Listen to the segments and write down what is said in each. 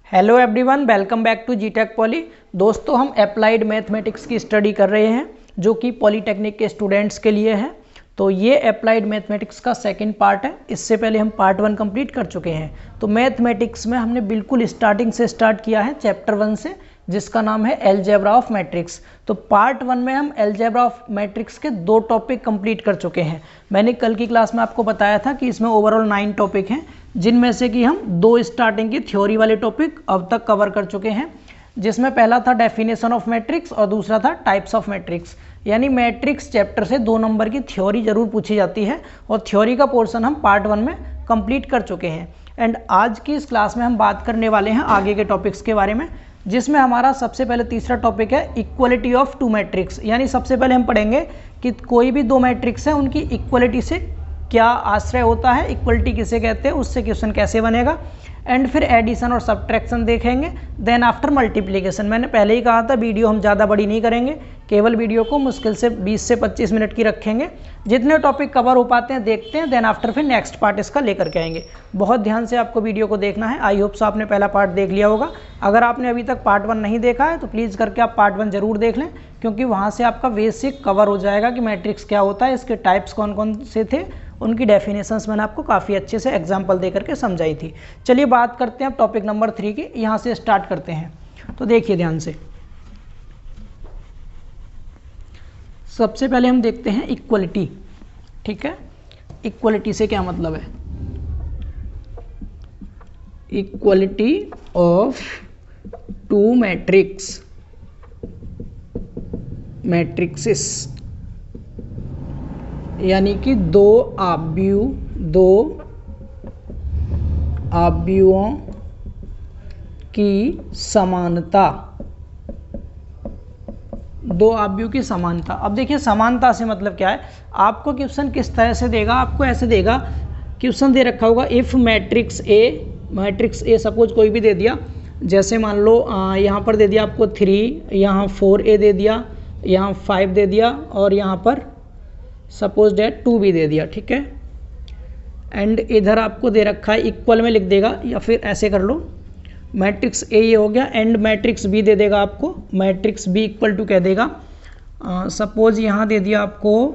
Hello everyone, welcome back to जीटेक Poly. दोस्तों, हम अप्लाइड मैथमेटिक्स की स्टडी कर रहे हैं जो कि पॉलीटेक्निक के स्टूडेंट्स के लिए है। तो ये अप्लाइड मैथमेटिक्स का सेकंड पार्ट है। इससे पहले हम पार्ट 1 कंप्लीट कर चुके हैं। तो मैथमेटिक्स में हमने बिल्कुल स्टार्टिंग से स्टार्ट किया है चैप्टर 1 से, जिसका नाम है अलजेब्रा ऑफ मैट्रिक्स। तो पार्ट 1 में हम अलजेब्रा ऑफ मैट्रिक्स के 2 टॉपिक कंप्लीट कर चुके हैं। मैंने कल की क्लास में आपको बताया था कि इसमें ओवरऑल 9 टॉपिक हैं, जिनमें से कि हम 2 स्टार्टिंग की थ्योरी वाले टॉपिक अब तक कवर कर चुके हैं, जिसमें पहला था डेफिनेशन ऑफ मैट्रिक्स और दूसरा था टाइप्स ऑफ मैट्रिक्स। यानी मैट्रिक्स चैप्टर से 2 नंबर की थ्योरी जरूर पूछी जाती है और थ्योरी का पोर्शन हम पार्ट 1 में कंप्लीट कर चुके हैं। एंड आज की इस क्लास में हम बात करने वाले हैं आगे के टॉपिक्स के बारे में, जिसमें हमारा सबसे पहले तीसरा टॉपिक है इक्वलिटी ऑफ 2 मैट्रिक्स। यानी सबसे पहले हम पढ़ेंगे कि कोई भी 2 मैट्रिक्स है उनकी इक्वलिटी से क्या आश्रय होता है, इक्वलिटी किसे कहते हैं, उससे क्वेश्चन कैसे बनेगा। एंड फिर एडिशन और सब्ट्रैक्शन देखेंगे। Then after multiplication. मैंने पहले ही कहा था वीडियो हम ज़्यादा बड़ी नहीं करेंगे, केवल वीडियो को मुश्किल से 20 से 25 मिनट की रखेंगे। जितने टॉपिक कवर हो पाते हैं देखते हैं, देन आफ्टर फिर नेक्स्ट पार्ट इसका लेकर के आएंगे। बहुत ध्यान से आपको वीडियो को देखना है। आई होप सो आपने पहला पार्ट देख लिया होगा। अगर आपने अभी तक पार्ट 1 नहीं देखा है तो प्लीज़ करके आप पार्ट 1 जरूर देख लें, क्योंकि वहाँ से आपका बेसिक कवर हो जाएगा कि मैट्रिक्स क्या होता है, इसके टाइप्स कौन कौन से थे, उनकी डेफिनेशंस मैंने आपको काफ़ी अच्छे से एग्जाम्पल दे करके समझाई थी। चलिए बात करते हैं अब टॉपिक नंबर 3 की। यहाँ से स्टार्ट करते हैं। तो देखिए ध्यान से, सबसे पहले हम देखते हैं इक्वलिटी। ठीक है, इक्वलिटी से क्या मतलब है? इक्वलिटी ऑफ 2 मैट्रिक्सेस, यानी कि 2 आव्यूहों की समानता। 2 आव्यूह की समानता। अब देखिए समानता से मतलब क्या है। आपको क्वेश्चन किस तरह से देगा, आपको ऐसे देगा, क्वेश्चन दे रखा होगा इफ मैट्रिक्स ए सपोज कोई भी दे दिया, जैसे मान लो यहाँ पर दे दिया आपको 3, यहाँ 4a दे दिया, यहाँ 5 दे दिया और यहाँ पर सपोज डेट 2 भी दे दिया। ठीक है, एंड इधर आपको दे रखा है इक्वल में लिख देगा, या फिर ऐसे कर लो, मैट्रिक्स ए ये हो गया, एंड मैट्रिक्स बी दे देगा आपको, मैट्रिक्स बी इक्वल टू कह देगा। सपोज यहाँ दे दिया आपको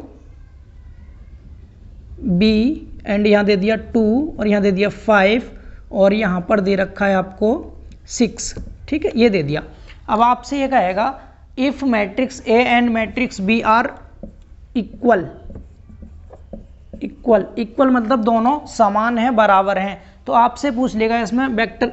बी, एंड यहाँ दे दिया 2 और यहाँ दे दिया 5 और यहाँ पर दे रखा है आपको 6। ठीक है, ये दे दिया। अब आपसे ये कहेगा if matrix A and matrix B are equal मतलब दोनों समान हैं, बराबर हैं। तो आपसे पूछ लेगा इसमें वेक्टर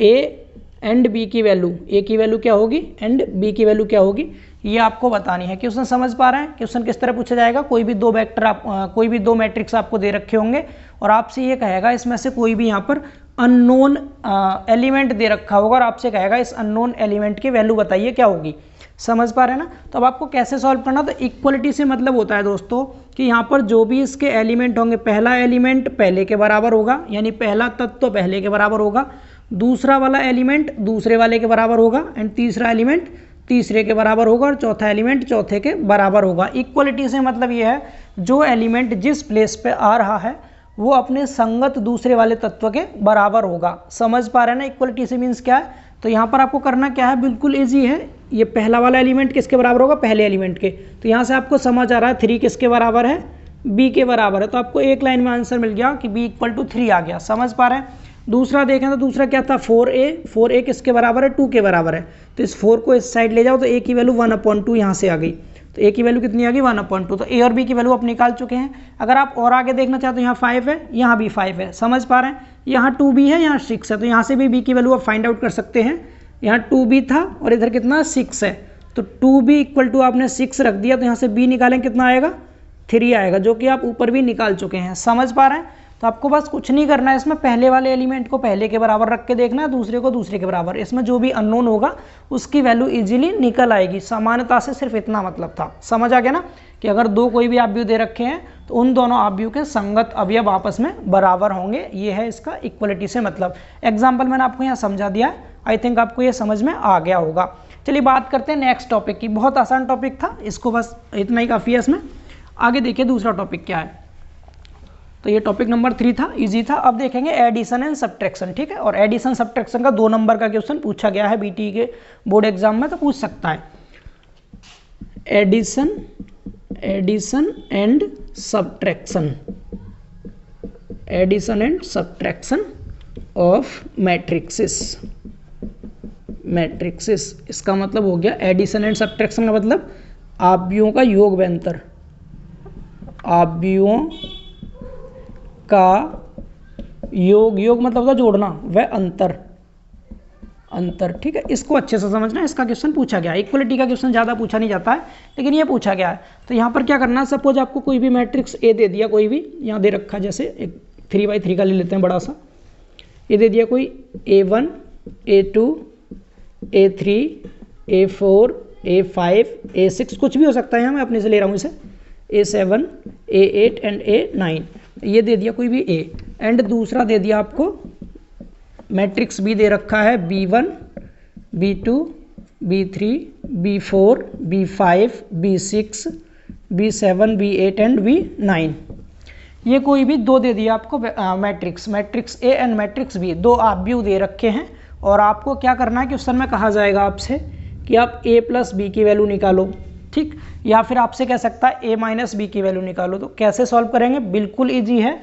ए एंड बी की वैल्यू, ए की वैल्यू क्या होगी एंड बी की वैल्यू क्या होगी, ये आपको बतानी है। क्वेश्चन समझ पा रहे हैं? क्वेश्चन किस तरह पूछा जाएगा, कोई भी 2 वेक्टर कोई भी 2 मैट्रिक्स आपको दे रखे होंगे और आपसे ये कहेगा इसमें से कोई भी यहाँ पर अननोन एलिमेंट दे रखा होगा और आपसे कहेगा इस अननोन एलिमेंट की वैल्यू बताइए क्या होगी। समझ पा रहे हैं ना? तो अब आपको कैसे सॉल्व करना, तो इक्वलिटी से मतलब होता है दोस्तों कि यहाँ पर जो भी इसके एलिमेंट होंगे, पहला एलिमेंट पहले के बराबर होगा, यानी पहला तत्व पहले के बराबर होगा, दूसरा वाला एलिमेंट दूसरे वाले के बराबर होगा, एंड तीसरा एलिमेंट तीसरे के बराबर होगा और चौथा एलिमेंट चौथे के बराबर होगा। इक्वलिटी से मतलब ये है जो एलिमेंट जिस प्लेस पे आ रहा है वो अपने संगत दूसरे वाले तत्व के बराबर होगा। समझ पा रहे हैं ना? इक्वलिटी से मीन्स क्या है। तो यहाँ पर आपको करना क्या है, बिल्कुल ईजी है। ये पहला वाला एलिमेंट किसके बराबर होगा, पहले एलिमेंट के। तो यहाँ से आपको समझ आ रहा है 3 किसके बराबर है, b के बराबर है। तो आपको एक लाइन में आंसर मिल गया कि b इक्वल टू 3 आ गया। समझ पा रहे हैं? दूसरा देखें तो दूसरा क्या था, 4a किसके बराबर है, 2 के बराबर है। तो इस 4 को इस साइड ले जाओ तो a की वैल्यू 1/2 यहाँ से आ गई। तो a की वैल्यू कितनी आ गई, 1/2। तो a और b की वैल्यू आप निकाल चुके हैं। अगर आप और आगे देखना चाहते हो, यहाँ 5 है, यहाँ भी 5 है। समझ पा रहे हैं? यहाँ 2 भी है, यहाँ 6 है। तो यहाँ से भी b की वैल्यू आप फाइंड आउट कर सकते हैं। यहाँ 2b था और इधर कितना 6 है, तो 2b इक्वल टू आपने 6 रख दिया, तो यहाँ से b निकालें कितना आएगा, 3 आएगा, जो कि आप ऊपर भी निकाल चुके हैं। समझ पा रहे हैं? तो आपको बस कुछ नहीं करना है, इसमें पहले वाले एलिमेंट को पहले के बराबर रख के देखना है, दूसरे को दूसरे के बराबर। इसमें जो भी अननोन होगा उसकी वैल्यू इजीली निकल आएगी। समानता से सिर्फ इतना मतलब था। समझ आ गया ना, कि अगर 2 कोई भी आव्यूह दे रखे हैं तो उन दोनों आव्यूह के संगत अवयव आपस में बराबर होंगे। ये है इसका इक्वलिटी से मतलब। एग्जाम्पल मैंने आपको यहाँ समझा दिया है। आई थिंक आपको ये समझ में आ गया होगा। चलिए बात करते हैं नेक्स्ट टॉपिक की। बहुत आसान टॉपिक था, इसको बस इतना ही काफ़ी है। इसमें आगे देखिए दूसरा टॉपिक क्या है। तो ये टॉपिक नंबर 3 था, इजी था। अब देखेंगे एडिशन एंड सब्ट्रैक्शन, ठीक है। और एडिशन सब्ट्रैक्शन का 2 नंबर का क्वेश्चन पूछा गया है बीटी के बोर्ड एग्जाम में, तो पूछ सकता है। Addition and subtraction, addition and subtraction of matrices. इसका मतलब हो गया एडिशन एंड सब्ट्रैक्शन का मतलब आव्यूहों का योग व अंतर, आव्यूहों का योग मतलब होता जोड़ना, व अंतर, ठीक है। इसको अच्छे से समझना, इसका क्वेश्चन पूछा गया है। इक्वलिटी का क्वेश्चन ज़्यादा पूछा नहीं जाता है, लेकिन ये पूछा गया है। तो यहाँ पर क्या करना है, सपोज आपको कोई भी मैट्रिक्स ए दे दिया, कोई भी यहाँ दे रखा, जैसे एक 3x3 का ले लेते हैं बड़ा सा, ये दे दिया कोई A1 A2 A3 A4 A5 A6, कुछ भी हो सकता है, यहाँ मैं अपने से ले रहा हूँ इसे, A7 A8 एंड A9, ये दे दिया कोई भी A। एंड दूसरा दे दिया आपको मैट्रिक्स B दे रखा है B1 B2 B3 B4 B5 B6 B7 B8 and B9, ये कोई भी 2 दे दिया आपको matrix A and matrix B, 2 आव्यूह दे रखे हैं। और आपको क्या करना है, क्वेश्चन में कहा जाएगा आपसे कि आप a प्लस बी की वैल्यू निकालो, ठीक। या फिर आपसे कह सकता है a माइनस बी की वैल्यू निकालो। तो कैसे सॉल्व करेंगे, बिल्कुल ईजी है।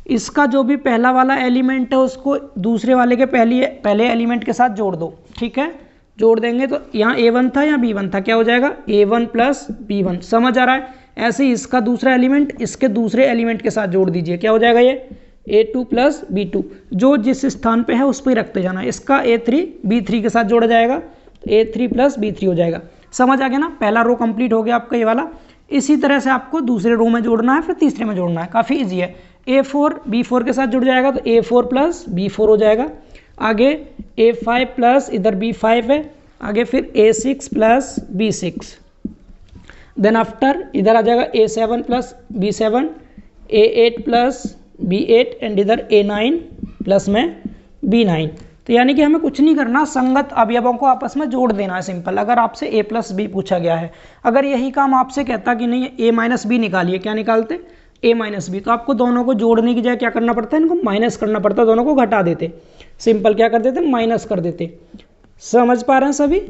इसका जो भी पहला वाला एलिमेंट है उसको दूसरे वाले के पहले एलिमेंट के साथ जोड़ दो, ठीक है। जोड़ देंगे तो यहाँ a1 था, यहाँ b1 था, क्या हो जाएगा a1 प्लस b1, समझ आ रहा है। ऐसे ही इसका दूसरा एलिमेंट इसके दूसरे एलिमेंट के साथ जोड़ दीजिए, क्या हो जाएगा ये a2 प्लस b2, जो जिस स्थान पे है उस पर ही रखते जाना। इसका a3 b3 के साथ जोड़ा जाएगा, a3 प्लस b3 हो जाएगा। समझ आ गया ना, पहला रो कंप्लीट हो गया आपका ये वाला। इसी तरह से आपको दूसरे रो में जोड़ना है, फिर तीसरे में जोड़ना है, काफ़ी ईजी है। a4 b4 के साथ जुड़ जाएगा तो a4 प्लस b4 हो जाएगा। आगे a5 प्लस इधर b5 है, आगे फिर a6 plus b6, then after इधर आ जाएगा a7 plus b7, a8 plus b8 and इधर a9 प्लस में b9। तो यानी कि हमें कुछ नहीं करना, संगत अवयवों को आपस में जोड़ देना है, सिंपल। अगर आपसे a प्लस बी पूछा गया है, अगर यही काम आपसे कहता कि नहीं a माइनस बी निकालिए, क्या निकालते a माइनस बी, तो आपको दोनों को जोड़ने की जगह क्या करना पड़ता है, इनको माइनस करना पड़ता है, दोनों को घटा देते, सिंपल क्या कर देते, माइनस कर देते। समझ पा रहे हैं सभी,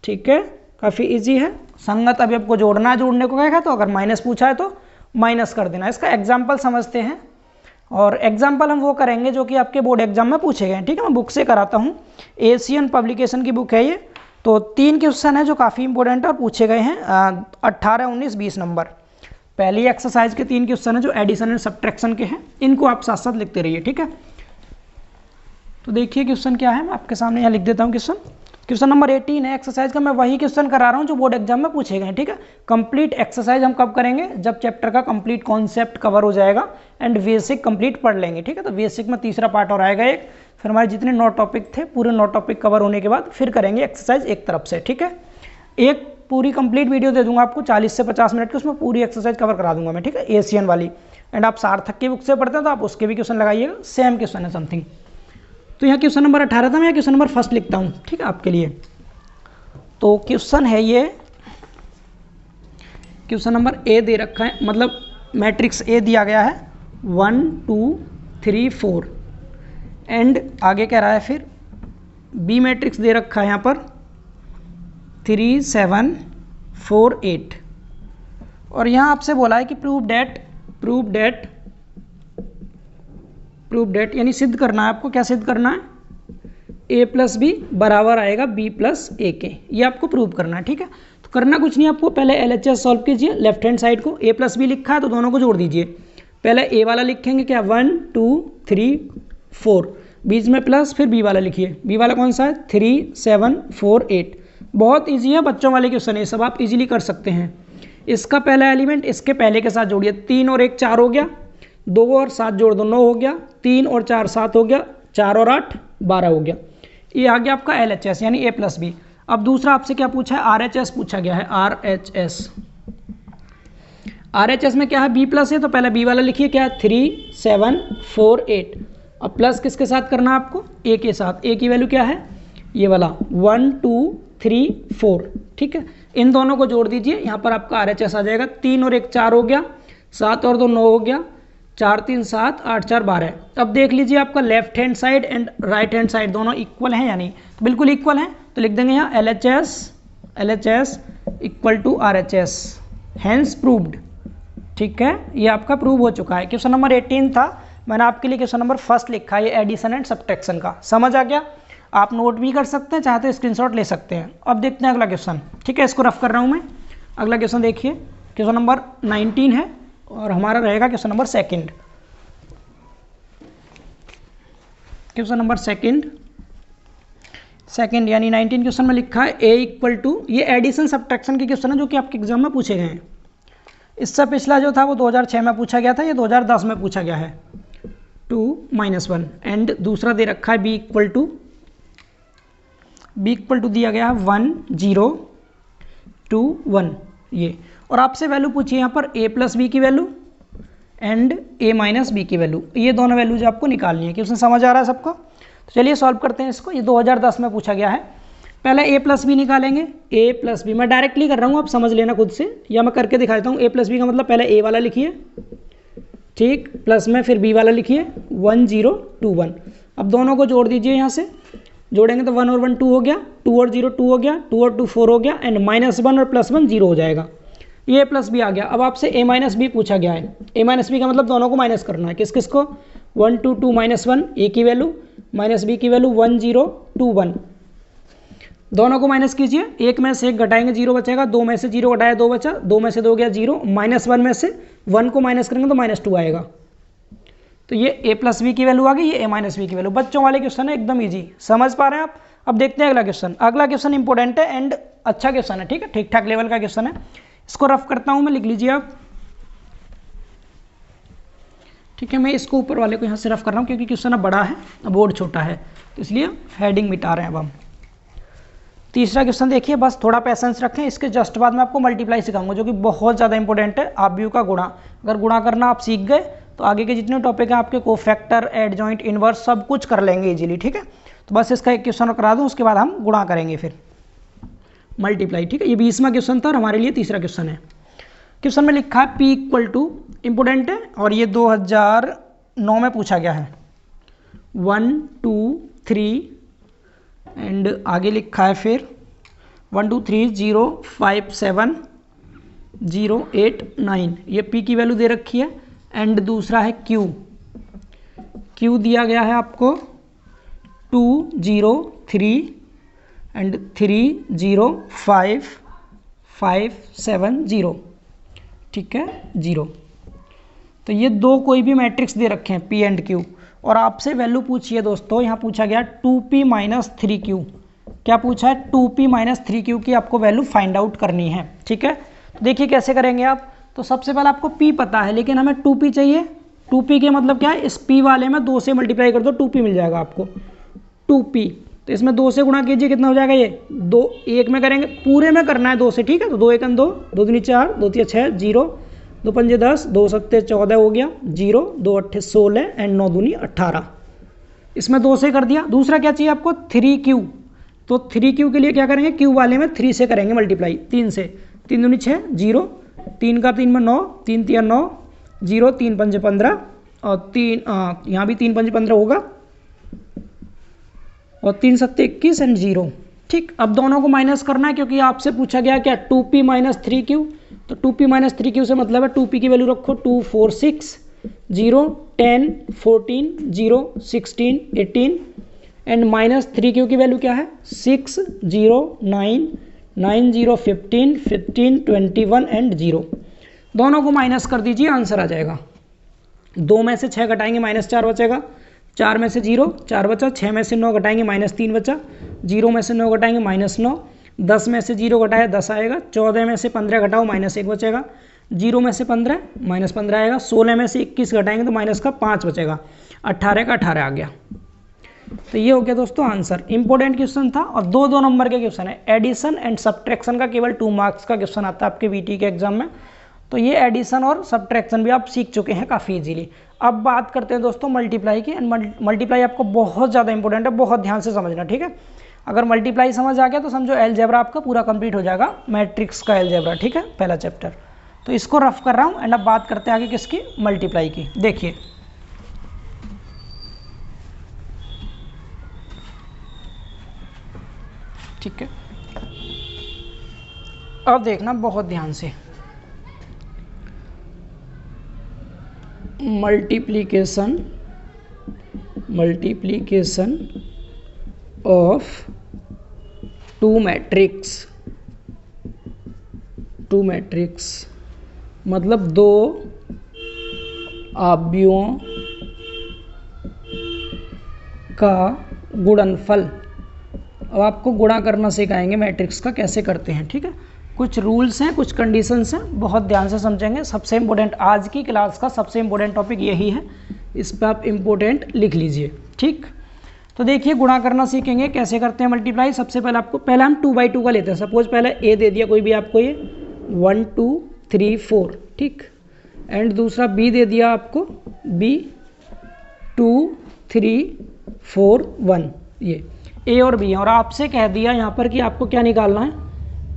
ठीक है, काफ़ी ईजी है। संगत अवयव को जोड़ना है, जोड़ने को कहेगा तो अगर माइनस पूछा है तो माइनस कर देना। इसका एग्जाम्पल समझते हैं, और एग्जाम्पल हम वो करेंगे जो कि आपके बोर्ड एग्जाम में पूछे गए हैं, ठीक है। मैं बुक से कराता हूँ, एशियन पब्लिकेशन की बुक है ये। तो 3 क्वेश्चन है जो काफ़ी इंपॉर्टेंट है और पूछे गए हैं 18 19 20 नंबर। पहली एक्सरसाइज के 3 क्वेश्चन है जो एडिशन एंड सब्ट्रैक्शन के हैं, इनको आप साथ साथ लिखते रहिए, ठीक है। तो देखिए क्वेश्चन क्या है, मैं आपके सामने यहाँ लिख देता हूँ क्वेश्चन नंबर 18 है एक्सरसाइज का। मैं वही क्वेश्चन करा रहा हूँ जो बोर्ड एग्जाम में पूछे गए हैं, ठीक है। कंप्लीट एक्सरसाइज हम कब करेंगे, जब चैप्टर का कंप्लीट कॉन्सेप्ट कवर हो जाएगा एंड बेसिक कंप्लीट पढ़ लेंगे, ठीक है। तो बेसिक में तीसरा पार्ट और आएगा एक, फिर हमारे जितने 9 टॉपिक थे पूरे 9 टॉपिक कवर होने के बाद फिर करेंगे एक्सरसाइज एक तरफ से, ठीक है। एक पूरी कंप्लीट वीडियो दे दूंगा आपको 40 से 50 मिनट की, उसमें पूरी एक्सरसाइज कवर करा दूंगा मैं, ठीक है, एशियन वाली। एंड आप सार्थक की बुक से पढ़ते हैं तो आप उसके भी क्वेश्चन लगाइएगा, सेम क्वेश्चन है समथिंग। तो यहाँ क्वेश्चन नंबर 18 था, मैं क्वेश्चन नंबर फर्स्ट लिखता हूँ, ठीक है, आपके लिए। तो क्वेश्चन है ये, क्वेश्चन नंबर ए दे रखा है, मतलब मैट्रिक्स ए दिया गया है 1 2 3 4 एंड आगे कह रहा है फिर बी मैट्रिक्स दे रखा है यहाँ पर 3 7 4 8 और यहाँ आपसे बोला है कि प्रूव डेट यानी सिद्ध करना है आपको। क्या सिद्ध करना है, a प्लस बी बराबर आएगा b प्लस ए के, ये आपको प्रूव करना है, ठीक है। तो करना कुछ नहीं, आपको पहले LHS सॉल्व कीजिए, लेफ्ट हैंड साइड को a प्लस बी लिखा है तो दोनों को जोड़ दीजिए। पहले a वाला लिखेंगे क्या 1 2 3 4, बीच में प्लस, फिर b वाला लिखिए, b वाला कौन सा है 3 7 4 8। बहुत ईजी है, बच्चों वाले क्वेश्चन है, सब आप इजीली कर सकते हैं। इसका पहला एलिमेंट इसके पहले के साथ जोड़िए, 3 और 1 4 हो गया, 2 और 7 जोड़ दो 9 हो गया, 3 और 4 7 हो गया, 4 और 8 12 हो गया। ये आ गया आपका LHS यानी a प्लस बी। अब दूसरा आपसे क्या पूछा है, RHS पूछा गया है, RHS में क्या है b प्लस है, तो पहले b वाला लिखिए क्या 3 7 4 8। अब प्लस किसके साथ करना है आपको, a के साथ। a की वैल्यू क्या है, ये वाला 1 2 3 4, ठीक है। इन दोनों को जोड़ दीजिए, यहाँ पर आपका RHS आ जाएगा, 3 और 1 4 हो गया, 7 और 2 9 हो गया, 4 3 7 8 4 12। अब देख लीजिए आपका left hand side and right hand side दोनों इक्वल हैं या नहीं, तो बिल्कुल इक्वल हैं, तो लिख देंगे यहाँ LHS equal to RHS, hence proved. ठीक है, ये आपका प्रूव हो चुका है। क्वेश्चन नंबर 18 था, मैंने आपके लिए क्वेश्चन नंबर फर्स्ट लिखा है, ये एडिशन एंड सब्ट्रैक्शन का। समझ आ गया? आप नोट भी कर सकते हैं, चाहे तो स्क्रीनशॉट ले सकते हैं। अब देखते हैं अगला क्वेश्चन। ठीक है, इसको रफ कर रहा हूँ मैं। अगला क्वेश्चन देखिए, क्वेश्चन नंबर 19 है और हमारा रहेगा question number second. Question number second यानी 19 क्वेश्चन में लिखा है A इक्वल टू, ये एडिशन सब्ट्रैक्शन के क्वेश्चन है जो कि आपके एग्जाम में पूछे गए हैं। इससे पिछला जो था वो 2006 में पूछा गया था, ये 2010 में पूछा गया है, 2 - 1। एंड दूसरा दे रखा है B इक्वल टू दिया गया है 1 0 2 1 ये। और आपसे वैल्यू पूछिए यहाँ पर A + B की वैल्यू एंड A - B की वैल्यू, ये दोनों वैल्यूज आपको निकालनी है। क्वेश्चन समझ आ रहा है सबको? तो चलिए सॉल्व करते हैं इसको। ये 2010 में पूछा गया है। पहले A + B निकालेंगे। A + B मैं डायरेक्टली कर रहा हूँ, आप समझ लेना खुद से, या मैं करके दिखा देता हूँ। A + B का मतलब पहले A वाला लिखिए, ठीक, प्लस में फिर B वाला लिखिए, 1 0 2 1। अब दोनों को जोड़ दीजिए, यहाँ से जोड़ेंगे तो 1 और 1 2 हो गया, 2 और 0 2 हो गया, 2 और 2 4 हो गया, एंड -1 और +1 0 हो जाएगा। ये A + B आ गया। अब आपसे A - B पूछा गया है। A - B का मतलब दोनों को माइनस करना है। किस किस को? 1 2 2 -1 A की वैल्यू, -B की वैल्यू 1 0 2 1। दोनों को माइनस कीजिए, एक में से एक घटाएंगे 0 बचेगा, 2 में से 0 घटाया 2 बचा, 2 में से 2 गया 0, -1 में से 1 को माइनस करेंगे तो -2 आएगा। तो ये A + B की वैल्यू आ गई, ये A - B की वैल्यू। बच्चों वाले क्वेश्चन है, एकदम ईजी, समझ पा रहे हैं आप? अब देखते हैं अगला क्वेश्चन। अगला क्वेश्चन इंपॉर्टेंट है एंड अच्छा क्वेश्चन है, ठीक है, ठीक ठाक लेवल का क्वेश्चन है। इसको रफ करता हूं मैं, लिख लीजिए आप। ठीक है, मैं इसको ऊपर वाले को यहाँ से रफ कर रहा हूँ क्योंकि क्वेश्चन बड़ा है, बोर्ड छोटा है, तो इसलिए हेडिंग मिटा रहे हैं अब हम। तीसरा क्वेश्चन देखिए, बस थोड़ा पैसेंस रखें, इसके जस्ट बाद मैं आपको मल्टीप्लाई सिखाऊंगा जो कि बहुत ज़्यादा इंपॉर्टेंट है। आव्यूह का गुणा, अगर गुणा करना आप सीख गए तो आगे के जितने टॉपिक हैं आपके कोफैक्टर, एडजॉइंट, इनवर्स सब कुछ कर लेंगे इजीली। ठीक है, तो बस इसका एक क्वेश्चन करा दूँ, उसके बाद हम गुणा करेंगे फिर मल्टीप्लाई। ठीक है, ये 20वां क्वेश्चन था और हमारे लिए तीसरा क्वेश्चन है। क्वेश्चन में लिखा है P इक्वल टू, इंपोर्टेंट है और ये 2009 में पूछा गया है, 1 2 3 एंड आगे लिखा है फिर 1 2 3 0 5 7 0 8 9। ये P की वैल्यू दे रखी है एंड दूसरा है Q दिया गया है आपको 2 0 3 एंड 3 0 5 5 7 0। ठीक है, 0। तो ये दो कोई भी मैट्रिक्स दे रखे हैं P एंड Q और आपसे वैल्यू पूछिए दोस्तों, यहाँ पूछा गया 2P - 3Q। क्या पूछा है? 2P - 3Q की आपको वैल्यू फाइंड आउट करनी है। ठीक है, तो देखिए कैसे करेंगे आप। तो सबसे पहले आपको P पता है लेकिन हमें 2P चाहिए। 2P के मतलब क्या है? इस P वाले में 2 से मल्टीप्लाई कर दो, 2P मिल जाएगा आपको, 2P। तो इसमें 2 से गुणा कीजिए, कितना हो जाएगा? ये 2 1 में करेंगे, पूरे में करना है 2 से। ठीक है, तो 2 1 2, 2 3 4, 2 3 6 0, 2 5 10, 2 7 14 हो गया 0, 2 8 16 एंड 9 दूनी 18। इसमें 2 से कर दिया। दूसरा क्या चाहिए आपको? 3Q। तो 3Q के लिए क्या करेंगे? Q वाले में 3 से करेंगे मल्टीप्लाई, 3 से, 3 दूनी 6 0, 3 का 3 में 9, 3 3 9 0, 3 5 15 और 3 यहाँ भी 3 5 15 होगा और 3 7 21 एंड 0। ठीक, अब दोनों को माइनस करना है क्योंकि आपसे पूछा गया क्या? 2P - 3Q। तो 2P - 3Q से मतलब है 2P की वैल्यू रखो 2 4 6 0 10 14 0 16 18 एंड -3Q की वैल्यू क्या है? 6 0 9 9 0 15 15 21 एंड 0। दोनों को माइनस कर दीजिए, आंसर आ जाएगा। 2 में से 6 घटाएंगे -4 बचेगा, 4 में से 0 4 बचा, 6 में से 9 घटाएंगे -3 बचा, 0 में से 9 घटाएंगे -9, 10 में से 0 घटाया 10 आएगा, 14 में से 15 घटाओ -1 बचेगा, 0 में से 15 -15 आएगा, 16 में से 21 घटाएंगे तो माइनस का 5 बचेगा, 18 का 18 आ गया। तो ये हो गया दोस्तों आंसर। इंपॉर्टेंट क्वेश्चन था और 2 नंबर के क्वेश्चन है। एडिशन एंड सब्ट्रैक्शन का केवल 2 मार्क्स का क्वेश्चन आता है आपके VT के एग्जाम में। तो ये एडिशन और सब्ट्रैक्शन भी आप सीख चुके हैं काफ़ी इजीली। अब बात करते हैं दोस्तों मल्टीप्लाई की। एंड मल्टीप्लाई आपको बहुत ज़्यादा इंपॉर्टेंट है, बहुत ध्यान से समझना। ठीक है, अगर मल्टीप्लाई समझ आ गया तो समझो अलजेब्रा आपका पूरा कंप्लीट हो जाएगा, मैट्रिक्स का अलजेब्रा। ठीक है, पहला चैप्टर। तो इसको रफ कर रहा हूँ एंड अब बात करते हैं आगे किसकी, मल्टीप्लाई की। देखिए ठीक है, अब देखना बहुत ध्यान से, मल्टीप्लिकेशन ऑफ टू मैट्रिक्स मतलब दो आव्यूहों का गुणनफल। अब आपको गुणा करना सिखाएंगे मैट्रिक्स का, कैसे करते हैं, ठीक है। कुछ रूल्स हैं, कुछ कंडीशंस हैं, बहुत ध्यान से समझेंगे। सबसे इम्पोर्टेंट आज की क्लास का सबसे इम्पोर्टेंट टॉपिक यही है, इस पर आप इम्पोर्टेंट लिख लीजिए, ठीक। तो देखिए गुणा करना सीखेंगे, कैसे करते हैं मल्टीप्लाई। सबसे पहले आपको, पहले हम 2/2 का लेते हैं। सपोज पहले ए दे दिया कोई भी आपको, ये 1 2 3 4, ठीक। एंड दूसरा बी दे दिया आपको, बी 2 3 4 1, ये ए और बी है। और आपसे कह दिया यहाँ पर कि आपको क्या निकालना है,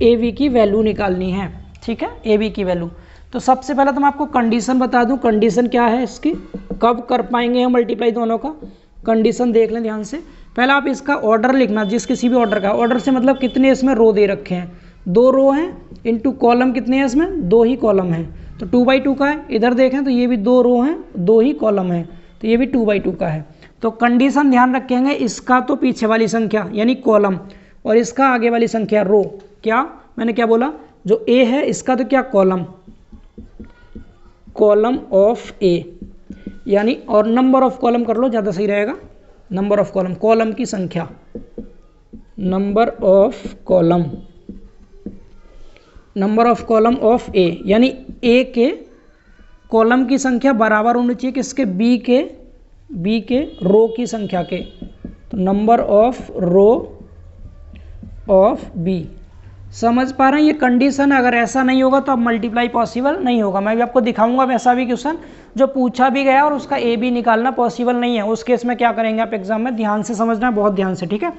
ए बी की वैल्यू निकालनी है, ठीक है, ए बी की वैल्यू। तो सबसे पहले तो मैं आपको कंडीशन बता दूं, कंडीशन क्या है इसकी, कब कर पाएंगे हम मल्टीप्लाई दोनों का। कंडीशन देख लें ध्यान से। पहले आप इसका ऑर्डर लिखना, जिस किसी भी ऑर्डर का, ऑर्डर से मतलब कितने इसमें रो दे रखे हैं, 2 रो हैं, इनटू कॉलम कितने हैं इसमें, 2 ही कॉलम हैं। तो 2/2 का है। इधर देखें तो ये भी 2 रो हैं, 2 ही कॉलम है, तो ये भी 2/2 का है। तो कंडीशन ध्यान रखेंगे, इसका तो पीछे वाली संख्या यानी कॉलम, और इसका आगे वाली संख्या रो। क्या मैंने क्या बोला, जो ए है इसका तो क्या, कॉलम ऑफ ए, यानी, और नंबर ऑफ कॉलम कर लो, ज़्यादा सही रहेगा, नंबर ऑफ कॉलम, कॉलम की संख्या, नंबर ऑफ कॉलम ऑफ ए, यानी ए के कॉलम की संख्या बराबर होनी चाहिए किसके, बी के रो की संख्या के। तो number of row of B, समझ पा रहे हैं, ये कंडीशन है। अगर ऐसा नहीं होगा तो अब मल्टीप्लाई पॉसिबल नहीं होगा। मैं भी आपको दिखाऊंगा वैसा भी क्वेश्चन जो पूछा भी गया और उसका ए बी निकालना पॉसिबल नहीं है। उस केस में क्या करेंगे आप एग्जाम में, ध्यान से समझना है, बहुत ध्यान से, ठीक है।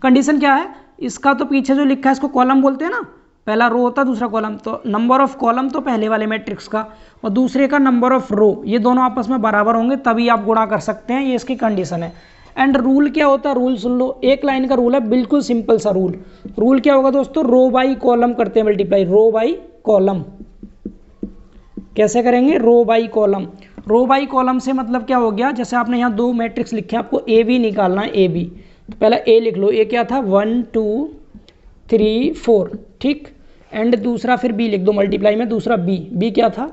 कंडीशन क्या है, इसका तो पीछे जो लिखा है इसको कॉलम बोलते हैं ना, पहला रो होता है दूसरा कॉलम, तो नंबर ऑफ कॉलम तो पहले वाले मैट्रिक्स का और दूसरे का नंबर ऑफ रो, ये दोनों आपस में बराबर होंगे तभी आप गुणा कर सकते हैं, ये इसकी कंडीशन है। एंड रूल क्या होता है, रूल सुन लो, एक लाइन का रूल है, बिल्कुल सिंपल सा रूल क्या होगा दोस्तों, रो बाई कॉलम करते हैं मल्टीप्लाई, रो बाई कॉलम। कैसे करेंगे, row by column. Row by column से मतलब क्या हो गया, जैसे आपने यहाँ 2 मैट्रिक्स लिखे, आपको ए बी निकालना है, ए बी, तो पहला ए लिख लो, ए क्या था 1 2 3 4, ठीक। एंड दूसरा फिर बी लिख दो मल्टीप्लाई में, दूसरा बी क्या था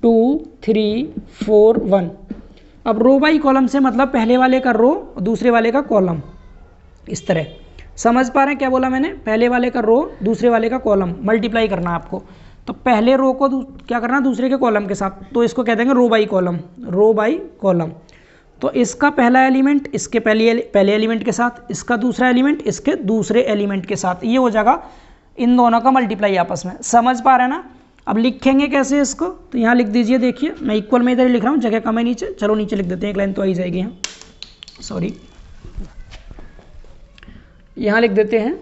2 3 4 1। अब रो बाई कॉलम से मतलब पहले वाले का रो दूसरे वाले का कॉलम, इस तरह। समझ पा रहे हैं क्या बोला मैंने, पहले वाले का रो दूसरे वाले का कॉलम, मल्टीप्लाई करना है आपको। तो पहले रो को क्या करना, दूसरे के कॉलम के साथ, तो इसको कह देंगे रो बाई कॉलम। तो इसका पहला एलिमेंट इसके पहले एलिमेंट के साथ, इसका दूसरा एलिमेंट इसके दूसरे एलिमेंट के साथ, ये हो जाएगा इन दोनों का मल्टीप्लाई आपस में। समझ पा रहे हैं ना। अब लिखेंगे कैसे इसको, तो यहाँ लिख दीजिए, देखिए मैं इक्वल में इधर ही लिख रहा हूँ, जगह कम है नीचे, चलो नीचे लिख देते हैं, एक लाइन तो आई जाएगी यहाँ, सॉरी, यहाँ लिख देते हैं,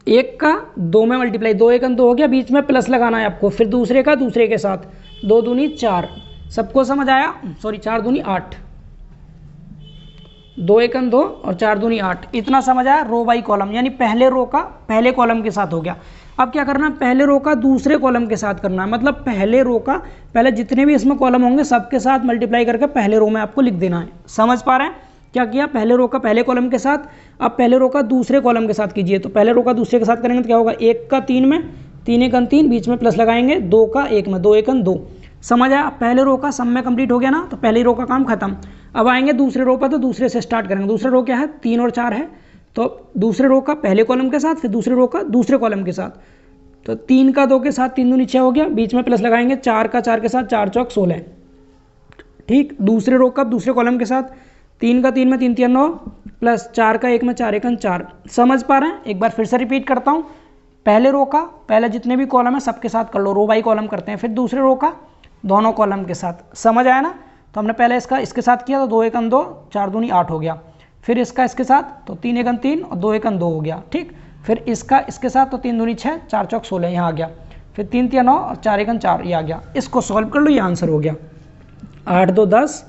एक का 2 में मल्टीप्लाई, 2 1 2 हो गया, बीच में प्लस लगाना है आपको, फिर दूसरे का दूसरे के साथ, 2 दूनी 4, सबको समझ आया, सॉरी 4 दूनी 8, 2 1 2 और 4 दूनी 8, इतना समझ आया। रो बाई कॉलम यानी पहले रो का पहले कॉलम के साथ हो गया। अब क्या करना है, पहले रो का दूसरे कॉलम के साथ करना है, मतलब पहले रो का पहले जितने भी इसमें कॉलम होंगे सबके साथ मल्टीप्लाई करके पहले रो में आपको लिख देना है। समझ पा रहे हैं, क्या किया, पहले रो का पहले कॉलम के साथ, अब पहले रो का दूसरे कॉलम के साथ कीजिए। तो पहले रो का दूसरे के साथ करेंगे तो क्या होगा, 1 का 3 में, 3 1 3, बीच में प्लस लगाएंगे, 2 का 1 में, 2 1 2। समझ आया, पहले रो का सम में कंप्लीट हो गया ना, तो पहली रो का काम खत्म। अब आएंगे दूसरे रो पर, तो दूसरे से स्टार्ट करेंगे। दूसरे रो क्या है, 3 और 4 है, तो दूसरे रो का पहले कॉलम के साथ, फिर दूसरे रो का दूसरे कॉलम के साथ। तो 3 का 2 के साथ 3 दूनी 6 हो गया, बीच में प्लस लगाएंगे, 4 का 4 के साथ, 4 चौक 16, ठीक। दूसरे रो का दूसरे कॉलम के साथ, 3 का 3 में, 3 3 9, प्लस 4 का 1 में, 4 1 4। समझ पा रहे हैं, एक बार फिर से रिपीट करता हूँ, पहले रो का पहले जितने भी कॉलम है सबके साथ कर लो, रो बाई कॉलम करते हैं, फिर दूसरे रो का दोनों कॉलम के साथ। समझ आया ना। तो हमने पहले इसका इसके साथ किया, तो 2 1 2, 4 दूनी 8 हो गया, फिर इसका इसके साथ, तो 3 1 3 और 2 1 2 हो गया, ठीक। फिर इसका इसके साथ, तो 3 दूनी 6, 4 चौक 16 यहाँ आ गया। फिर 3 3 9 और 4 1 4, ये आ गया। इसको सॉल्व कर लो, ये आंसर हो गया। 8 2 10,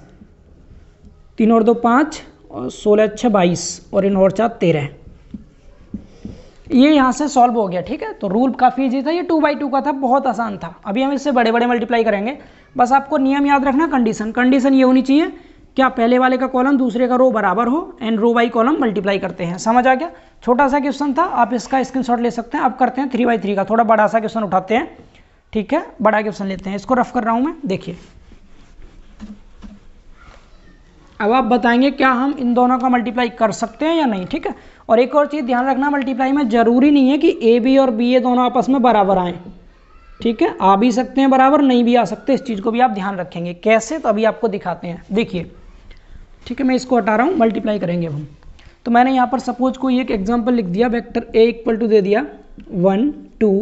3 और 2 5, और 16 6 22, और इन और 4 13। ये यहाँ से सॉल्व हो गया, ठीक है। तो रूल काफ़ी ईजी था, ये 2/2 का था, बहुत आसान था। अभी हम इससे बड़े बड़े मल्टीप्लाई करेंगे। बस आपको नियम याद रखना, कंडीशन ये होनी चाहिए, क्या पहले वाले का कॉलम दूसरे का रो बराबर हो, and row by column multiply करते हैं। समझ आ गया? छोटा सा क्वेश्चन था, आप इसका स्क्रीनशॉट ले सकते हैं। अब करते हैं 3/3 का, थोड़ा बड़ा सा क्वेश्चन उठाते हैं, ठीक है। बड़ा क्वेश्चन लेते हैं, इसको रफ कर रहा हूँ मैं, देखिए। अब आप बताएंगे क्या हम इन दोनों का मल्टीप्लाई कर सकते हैं या नहीं, ठीक है। और एक और चीज़ ध्यान रखना, मल्टीप्लाई में ज़रूरी नहीं है कि ए बी और बी ए दोनों आपस में बराबर आएँ, ठीक है। आ भी सकते हैं बराबर, नहीं भी आ सकते, इस चीज़ को भी आप ध्यान रखेंगे। कैसे, तो अभी आपको दिखाते हैं, देखिए, ठीक है। मैं इसको हटा रहा हूँ, मल्टीप्लाई करेंगे हम। तो मैंने यहाँ पर सपोज कोई एक एग्जांपल लिख दिया, वेक्टर ए इक्वल टू दे दिया 1 2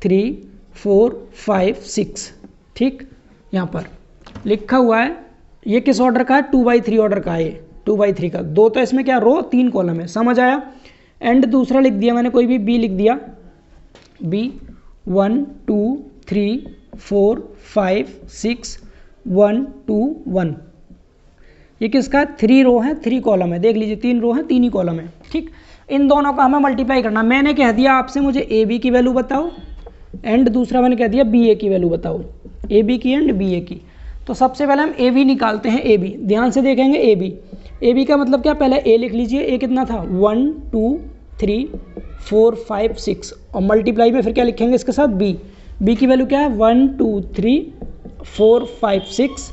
3 4 5 6, ठीक। यहाँ पर लिखा हुआ है, ये किस ऑर्डर का है, 2/3 ऑर्डर का है, ये 2/3 का। दो तो इसमें क्या रो, 3 कॉलम है, समझ आया। एंड दूसरा लिख दिया मैंने, कोई भी बी लिख दिया, बी 1 2 3 4 5 6 1 2 1। ये किसका, 3 रो है 3 कॉलम है, देख लीजिए 3 रो है 3 ही कॉलम है, ठीक। इन दोनों का हमें मल्टीप्लाई करना। मैंने कह दिया आपसे मुझे ए बी की वैल्यू बताओ, एंड दूसरा मैंने कह दिया बी ए की वैल्यू बताओ, ए बी की एंड बी ए की। तो सबसे पहले हम ए बी निकालते हैं, ए बी ध्यान से देखेंगे। ए बी का मतलब क्या, पहले ए लिख लीजिए, ए कितना था 1 2 3 4 5 6, और मल्टीप्लाई में फिर क्या लिखेंगे इसके साथ, बी की वैल्यू क्या है 1 2 3 4 5 6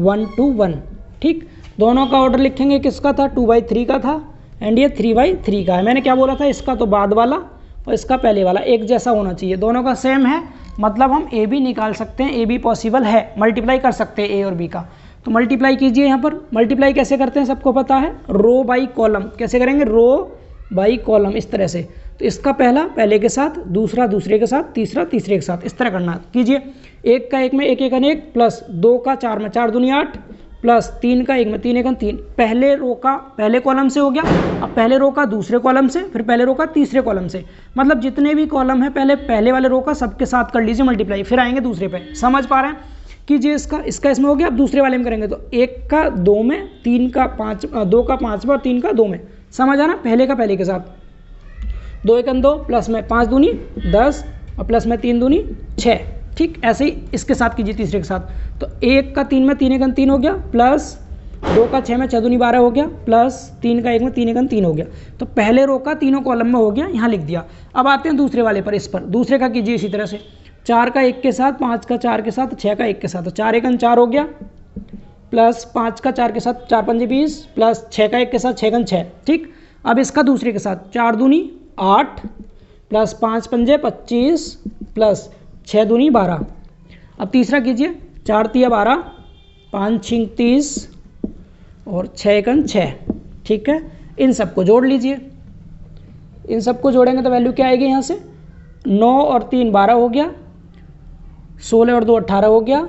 1 2 1, ठीक। दोनों का ऑर्डर लिखेंगे, किसका था 2/3 का था, एंड ये 3/3 का है। मैंने क्या बोला था, इसका तो बाद वाला और इसका पहले वाला एक जैसा होना चाहिए, दोनों का सेम है, मतलब हम ए बी निकाल सकते हैं, ए बी पॉसिबल है, मल्टीप्लाई कर सकते हैं ए और बी का। तो मल्टीप्लाई कीजिए, यहाँ पर मल्टीप्लाई कैसे करते हैं सबको पता है, रो बाई कॉलम। कैसे करेंगे, रो बाई कॉलम, इस तरह से। तो इसका पहला पहले के साथ, दूसरा दूसरे के साथ, तीसरा तीसरे के साथ, इस तरह करना। कीजिए, एक का एक में, एक एक एक, प्लस 2 का 4 में, 4 दूनी 8, प्लस 3 का एक में, 3 1 3। पहले रो का पहले कॉलम से हो गया, अब पहले रो का दूसरे कॉलम से, फिर पहले रो का तीसरे कॉलम से, मतलब जितने भी कॉलम है पहले वाले रो का सबके साथ कर लीजिए मल्टीप्लाई, फिर आएंगे दूसरे पे। समझ पा रहे हैं? कीजिए, इसका इसमें हो गया। अब दूसरे वाले में करेंगे, तो 1 का 2 में, 3 का 5, 2 का 5 में, और 3 का 2 में। समझ आना, पहले का पहले के साथ, 2 1 2, प्लस में 5 दूनी 10, और प्लस में 3 दूनी 6, ठीक। ऐसे ही इसके साथ कीजिए, तीसरे के साथ। तो 1 का 3 में, 3 1 3 हो गया, प्लस 2 का 6 में, 6 दूनी 12 हो गया, प्लस 3 का 1 में, 3 1 3 हो गया। तो पहले रो का तीनों कॉलम में हो गया, यहाँ लिख दिया। अब आते हैं दूसरे वाले पर, इस पर दूसरे का कीजिए इसी तरह से। 4 का 1 के साथ, 5 का 4 के साथ, 6 का 1 के साथ, तो 4 1 4 हो गया, प्लस 5 का 4 के साथ, 4 5 20, प्लस 6 का 1 के साथ, 6 6, ठीक। अब इसका दूसरे के साथ, 4 दूनी 8, प्लस 5 5 25, प्लस 6 दूनी 12। अब तीसरा कीजिए, 4 3 12, 5 6 30, और 6 1 6, ठीक है। इन सबको जोड़ लीजिए, इन सबको जोड़ेंगे तो वैल्यू क्या आएगी, यहाँ से 9 और 3 12 हो गया, 16 और 2 18 हो गया,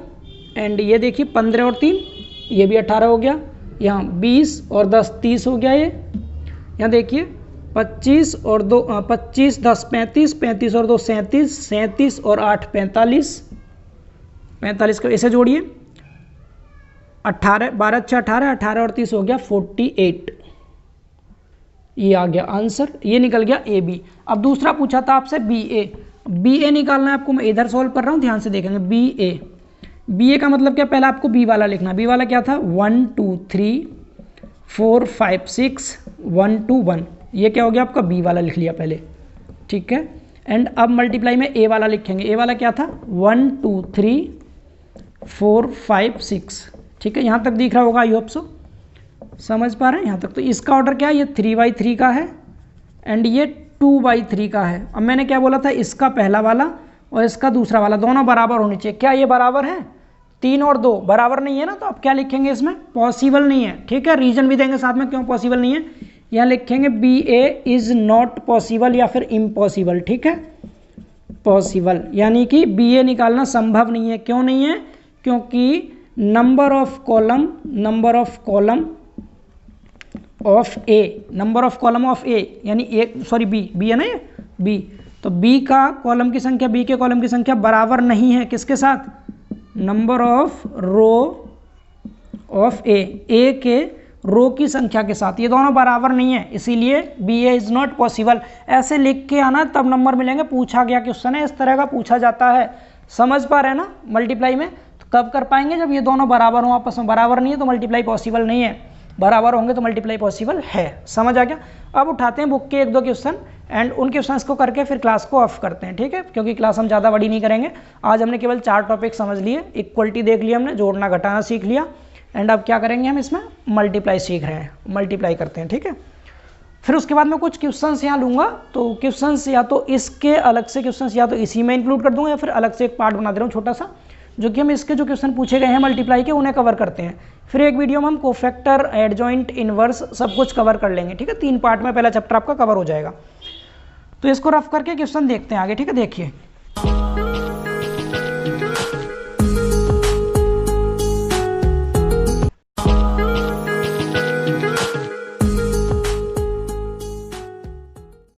एंड ये देखिए 15 और 3 ये भी 18 हो गया, यहाँ 20 और 10 30 हो गया। ये यहाँ देखिए 25 और 2 25 10 35, 35 और 2 37, 37 और 8 45, 45 को ऐसे जोड़िए, 18 12 6 18, 18 और 30 हो गया 48। ये आ गया आंसर, ये निकल गया ए बी। अब दूसरा पूछा था आपसे बी ए निकालना है आपको। मैं इधर सॉल्व कर रहा हूँ, ध्यान से देखेंगे। बी ए का मतलब क्या, पहले आपको बी वाला लिखना। बी वाला क्या था, 1 2 3 4 5 6 1 2 1। ये क्या हो गया आपका, बी वाला लिख लिया पहले, ठीक है। एंड अब मल्टीप्लाई में ए वाला लिखेंगे। ए वाला क्या था, 1 2 3 4 5 6, ठीक है। यहाँ तक दिख रहा होगा, आई होप सो, समझ पा रहे हैं यहाँ तक। तो इसका ऑर्डर क्या है, ये 3/3 का है, एंड ये 2/3 का है। अब मैंने क्या बोला था, इसका पहला वाला और इसका दूसरा वाला दोनों बराबर होने चाहिए। क्या ये बराबर है, 3 और 2 बराबर नहीं है ना, तो अब क्या लिखेंगे इसमें, पॉसिबल नहीं है, ठीक है। रीजन भी देंगे साथ में क्यों पॉसिबल नहीं है। यहाँ लिखेंगे B A is not possible या फिर इम्पॉसिबल, ठीक है। पॉसिबल यानी कि बी ए निकालना संभव नहीं है। क्यों नहीं है, क्योंकि नंबर ऑफ कॉलम ऑफ ए यानी ए, सॉरी बी है ना, ये बी तो बी का कॉलम की संख्या, बी के कॉलम की संख्या बराबर नहीं है किसके साथ, नंबर ऑफ रो ऑफ ए के रो की संख्या के साथ, ये दोनों बराबर नहीं है, इसीलिए B A is not possible. ऐसे लिख के आना तब नंबर मिलेंगे, पूछा गया क्वेश्चन है, इस तरह का पूछा जाता है, समझ पा रहे हैं ना। मल्टीप्लाई में तो कब कर पाएंगे, जब ये दोनों बराबर हों, आपस में बराबर नहीं है तो मल्टीप्लाई पॉसिबल नहीं है, बराबर होंगे तो मल्टीप्लाई पॉसिबल है। समझ आ गया। अब उठाते हैं बुक के 1-2 क्वेश्चन एंड उन क्वेश्चंस को करके फिर क्लास को ऑफ करते हैं, ठीक है, क्योंकि क्लास हम ज़्यादा बड़ी नहीं करेंगे। आज हमने केवल 4 टॉपिक समझ लिए, इक्वलिटी देख लिया हमने, जोड़ना घटाना सीख लिया, एंड अब क्या करेंगे हम इसमें मल्टीप्लाई सीख रहे हैं, मल्टीप्लाई करते हैं, ठीक है। फिर उसके बाद मैं कुछ क्वेश्चंस यहाँ लूँगा, तो क्वेश्चंस या तो इसके अलग से क्वेश्चंस या तो इसी में इंक्लूड कर दूँगा, या फिर अलग से एक पार्ट बना दे रहा हूँ छोटा सा, जो कि हम इसके जो क्वेश्चन पूछे गए हैं मल्टीप्लाई के उन्हें कवर करते हैं। फिर एक वीडियो में हम कोफैक्टर, एडजॉइंट, इनवर्स सब कुछ कवर कर लेंगे, ठीक है। 3 पार्ट में पहला चैप्टर आपका कवर हो जाएगा। तो इसको रफ करके क्वेश्चन देखते हैं आगे, ठीक है, देखिए।